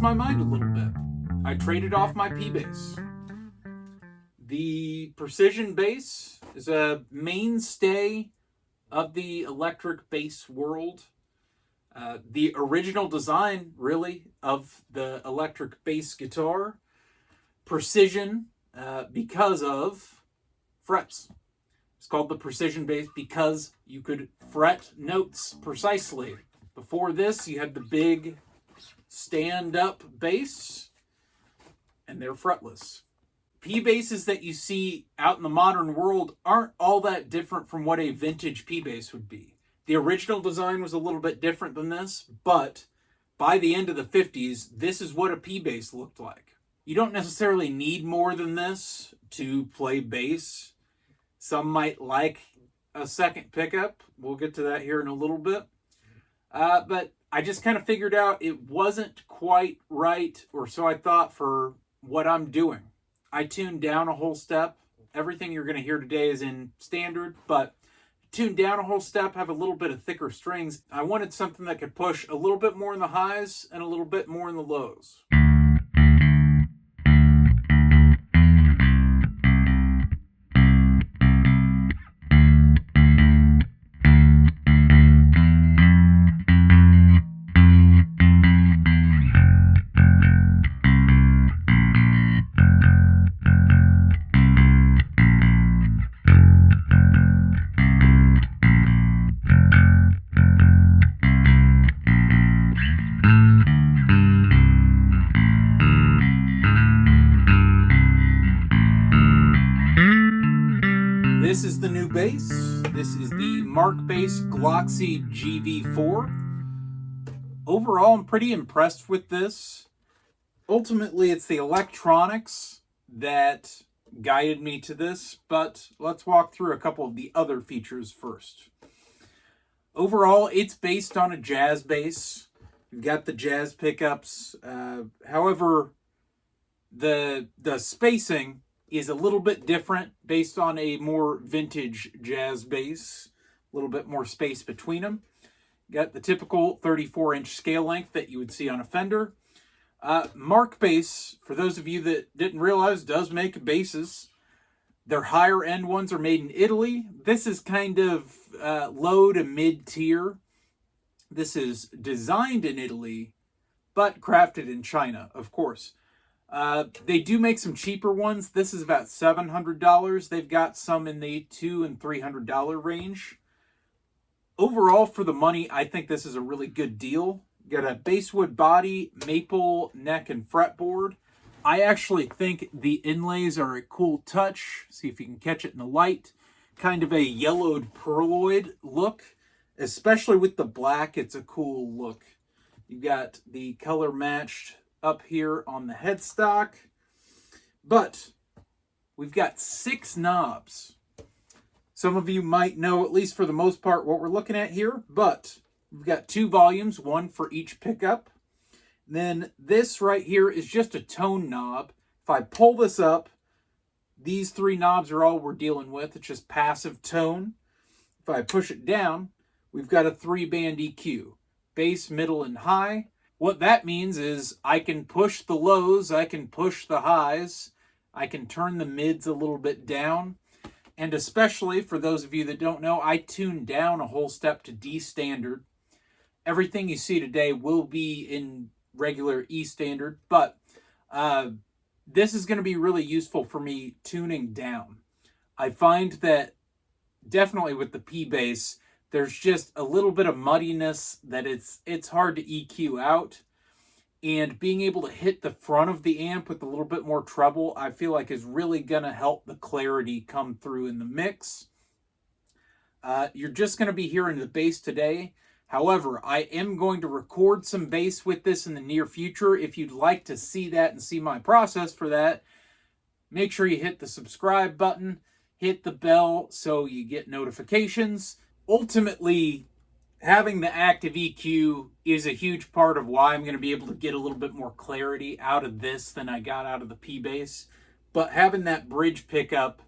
changed my mind a little bit. I traded off my P bass. The precision bass is a mainstay of the electric bass world. The original design, really, of the electric bass guitar. Precision because of frets. It's called the precision bass because you could fret notes precisely. Before this, you had the big stand-up bass, and they're fretless. P basses that you see out in the modern world aren't all that different from what a vintage P bass would be. The original design was a little bit different than this, but by the end of the 50s, this is what a P bass looked like. You don't necessarily need more than this to play bass. Some might like a second pickup. We'll get to that here in a little bit. But I just kind of figured out it wasn't quite right, or so I thought, for what I'm doing. I tuned down a whole step. Everything you're going to hear today is in standard, but tuned down a whole step, have a little bit of thicker strings. I wanted something that could push a little bit more in the highs and a little bit more in the lows. This is the new bass. This is the MarkBass Gloxy GV4. Overall, I'm pretty impressed with this. Ultimately, it's the electronics that guided me to this, but let's walk through a couple of the other features first. Overall, it's based on a jazz bass. You've got the jazz pickups. However, the spacing is a little bit different based on a more vintage jazz bass. A little bit more space between them. Got the typical 34-inch scale length that you would see on a Fender. MarkBass, for those of you that didn't realize, does make basses. Their higher end ones are made in Italy. This is kind of low to mid-tier. This is designed in Italy, but crafted in China, of course. They do make some cheaper ones. This is about $700. They've got some in the $200 and $300 range. Overall, for the money, I think this is a really good deal. Got a basswood body, maple neck and fretboard. I actually think the inlays are a cool touch. See if you can catch it in the light. Kind of a yellowed pearloid look. Especially with the black, it's a cool look. You've got the color matched up here on the headstock. But we've got 6 knobs. Some of you might know, at least for the most part, what we're looking at here. But we've got 2 volumes, one for each pickup. Then this right here is just a tone knob. If I pull this up, these 3 knobs are all we're dealing with. It's just passive tone. If I push it down, we've got a 3-band EQ. Bass, middle, and high. What that means is I can push the lows, I can push the highs, I can turn the mids a little bit down. And especially for those of you that don't know, I tuned down a whole step to D standard. Everything you see today will be in regular E standard, but this is going to be really useful for me tuning down. I find that definitely with the P bass, there's just a little bit of muddiness that it's hard to EQ out. And being able to hit the front of the amp with a little bit more treble, I feel like is really going to help the clarity come through in the mix. You're just going to be hearing the bass today. However, I am going to record some bass with this in the near future. If you'd like to see that and see my process for that, make sure you hit the subscribe button, hit the bell so you get notifications. Ultimately, having the active EQ is a huge part of why I'm going to be able to get a little bit more clarity out of this than I got out of the P bass. But having that bridge pickup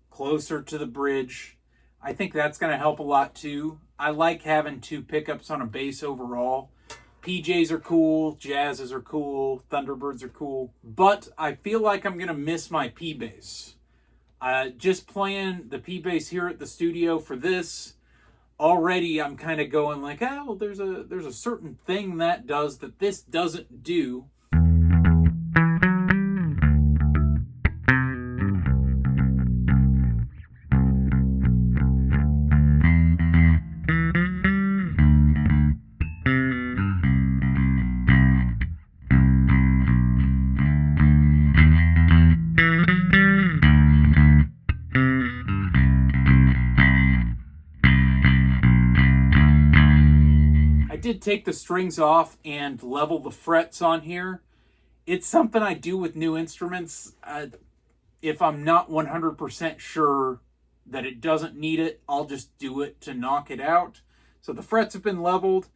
closer to the bridge, I think that's going to help a lot too. I like having 2 pickups on a bass overall. PJs are cool, Jazzes are cool, Thunderbirds are cool, but I feel like I'm going to miss my P-Bass. Just playing the P-Bass here at the studio for this, already I'm kind of going like, oh, well, there's a certain thing that does that this doesn't do. Did take the strings off and level the frets on here. It's something I do with new instruments. If I'm not 100% sure that it doesn't need it, I'll just do it to knock it out. So the frets have been leveled.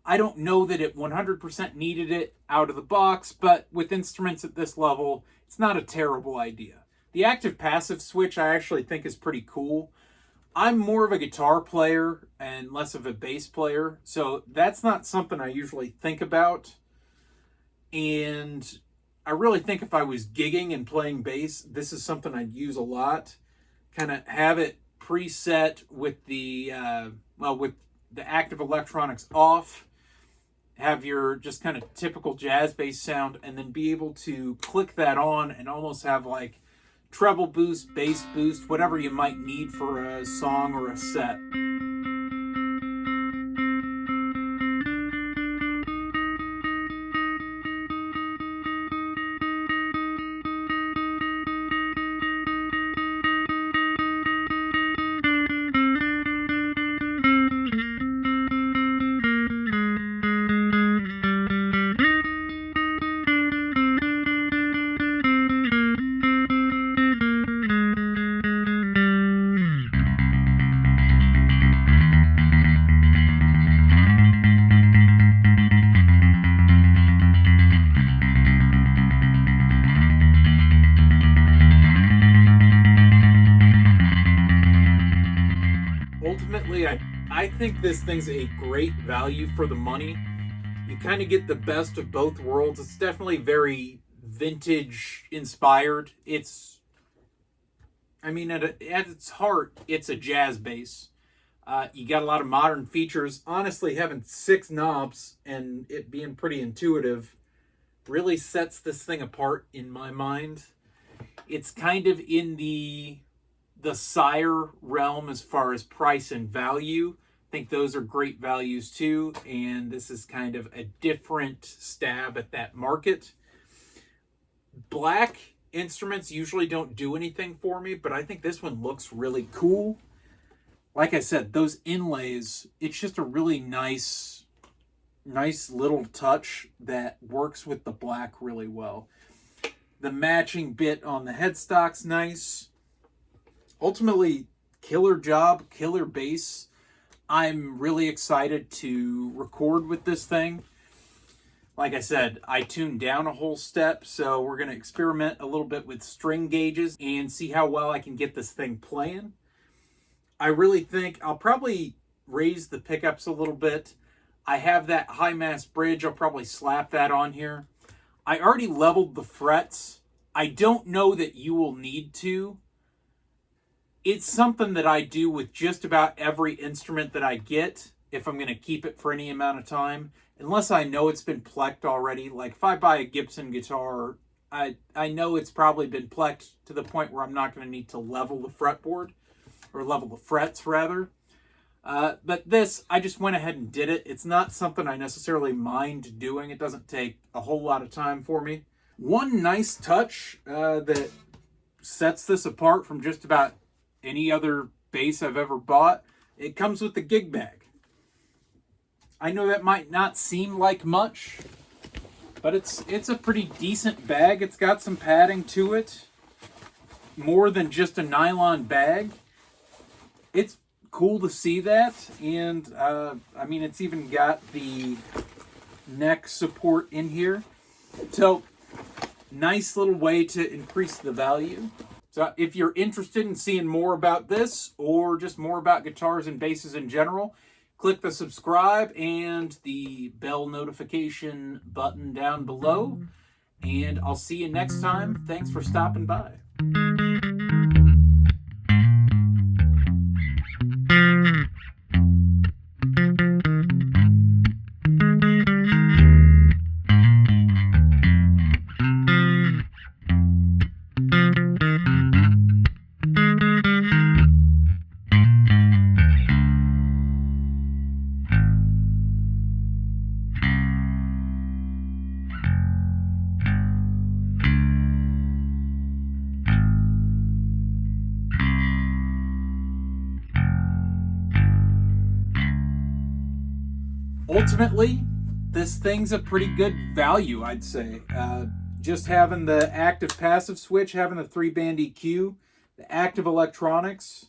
I don't know that it 100% needed it out of the box, but with instruments at this level, it's not a terrible idea. The active-passive switch I actually think is pretty cool. I'm more of a guitar player and less of a bass player, so that's not something I usually think about. And I really think if I was gigging and playing bass, this is something I'd use a lot. Kind of have it preset with the with the active electronics off, have your just kind of typical jazz bass sound, and then be able to click that on and almost have like treble boost, bass boost, whatever you might need for a song or a set. Ultimately, I think this thing's a great value for the money. You kind of get the best of both worlds. It's definitely very vintage inspired. I mean, at its heart, it's a jazz bass. You got a lot of modern features. Honestly, having 6 knobs and it being pretty intuitive really sets this thing apart in my mind. It's kind of in the Sire realm as far as price and value. I think those are great values too, and this is kind of a different stab at that market. Black instruments usually don't do anything for me, but I think this one looks really cool. Like I said, those inlays, it's just a really nice little touch that works with the black really well. The matching bit on the headstock's nice. Ultimately, killer job, killer bass. I'm really excited to record with this thing. Like I said, I tuned down a whole step, so we're going to experiment a little bit with string gauges and see how well I can get this thing playing. I really think I'll probably raise the pickups a little bit. I have that high mass bridge. I'll probably slap that on here. I already leveled the frets. I don't know that you will need to. It's something that I do with just about every instrument that I get if I'm going to keep it for any amount of time. Unless I know it's been plecked already. Like if I buy a Gibson guitar, I know it's probably been plecked to the point where I'm not going to need to level the fretboard. Or level the frets, rather. But this, I just went ahead and did it. It's not something I necessarily mind doing. It doesn't take a whole lot of time for me. One nice touch that sets this apart from just about any other bass I've ever bought, it comes with the gig bag. I know that might not seem like much, but it's a pretty decent bag. It's got some padding to it. More than just a nylon bag. It's cool to see that, and I mean, it's even got the neck support in here. So, nice little way to increase the value. So, if you're interested in seeing more about this, or just more about guitars and basses in general, Click the subscribe and the bell notification button down below. And I'll see you next time. Thanks for stopping by. Ultimately, this thing's a pretty good value, I'd say. Just having the active passive switch, having the 3-band EQ, the active electronics.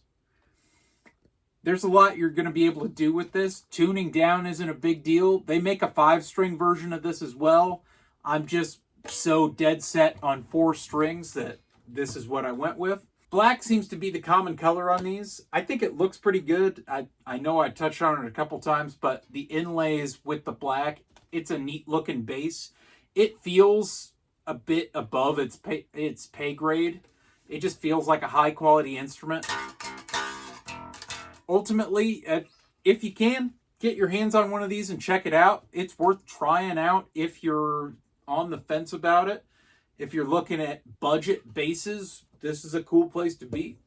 There's a lot you're going to be able to do with this. Tuning down isn't a big deal. They make a 5-string version of this as well. I'm just so dead set on 4 strings that this is what I went with. Black seems to be the common color on these. I think it looks pretty good. I know I touched on it a couple times, but the inlays with the black, it's a neat looking bass. It feels a bit above its pay grade. It just feels like a high quality instrument. Ultimately, if you can, get your hands on one of these and check it out. It's worth trying out if you're on the fence about it. If you're looking at budget basses, this is a cool place to be.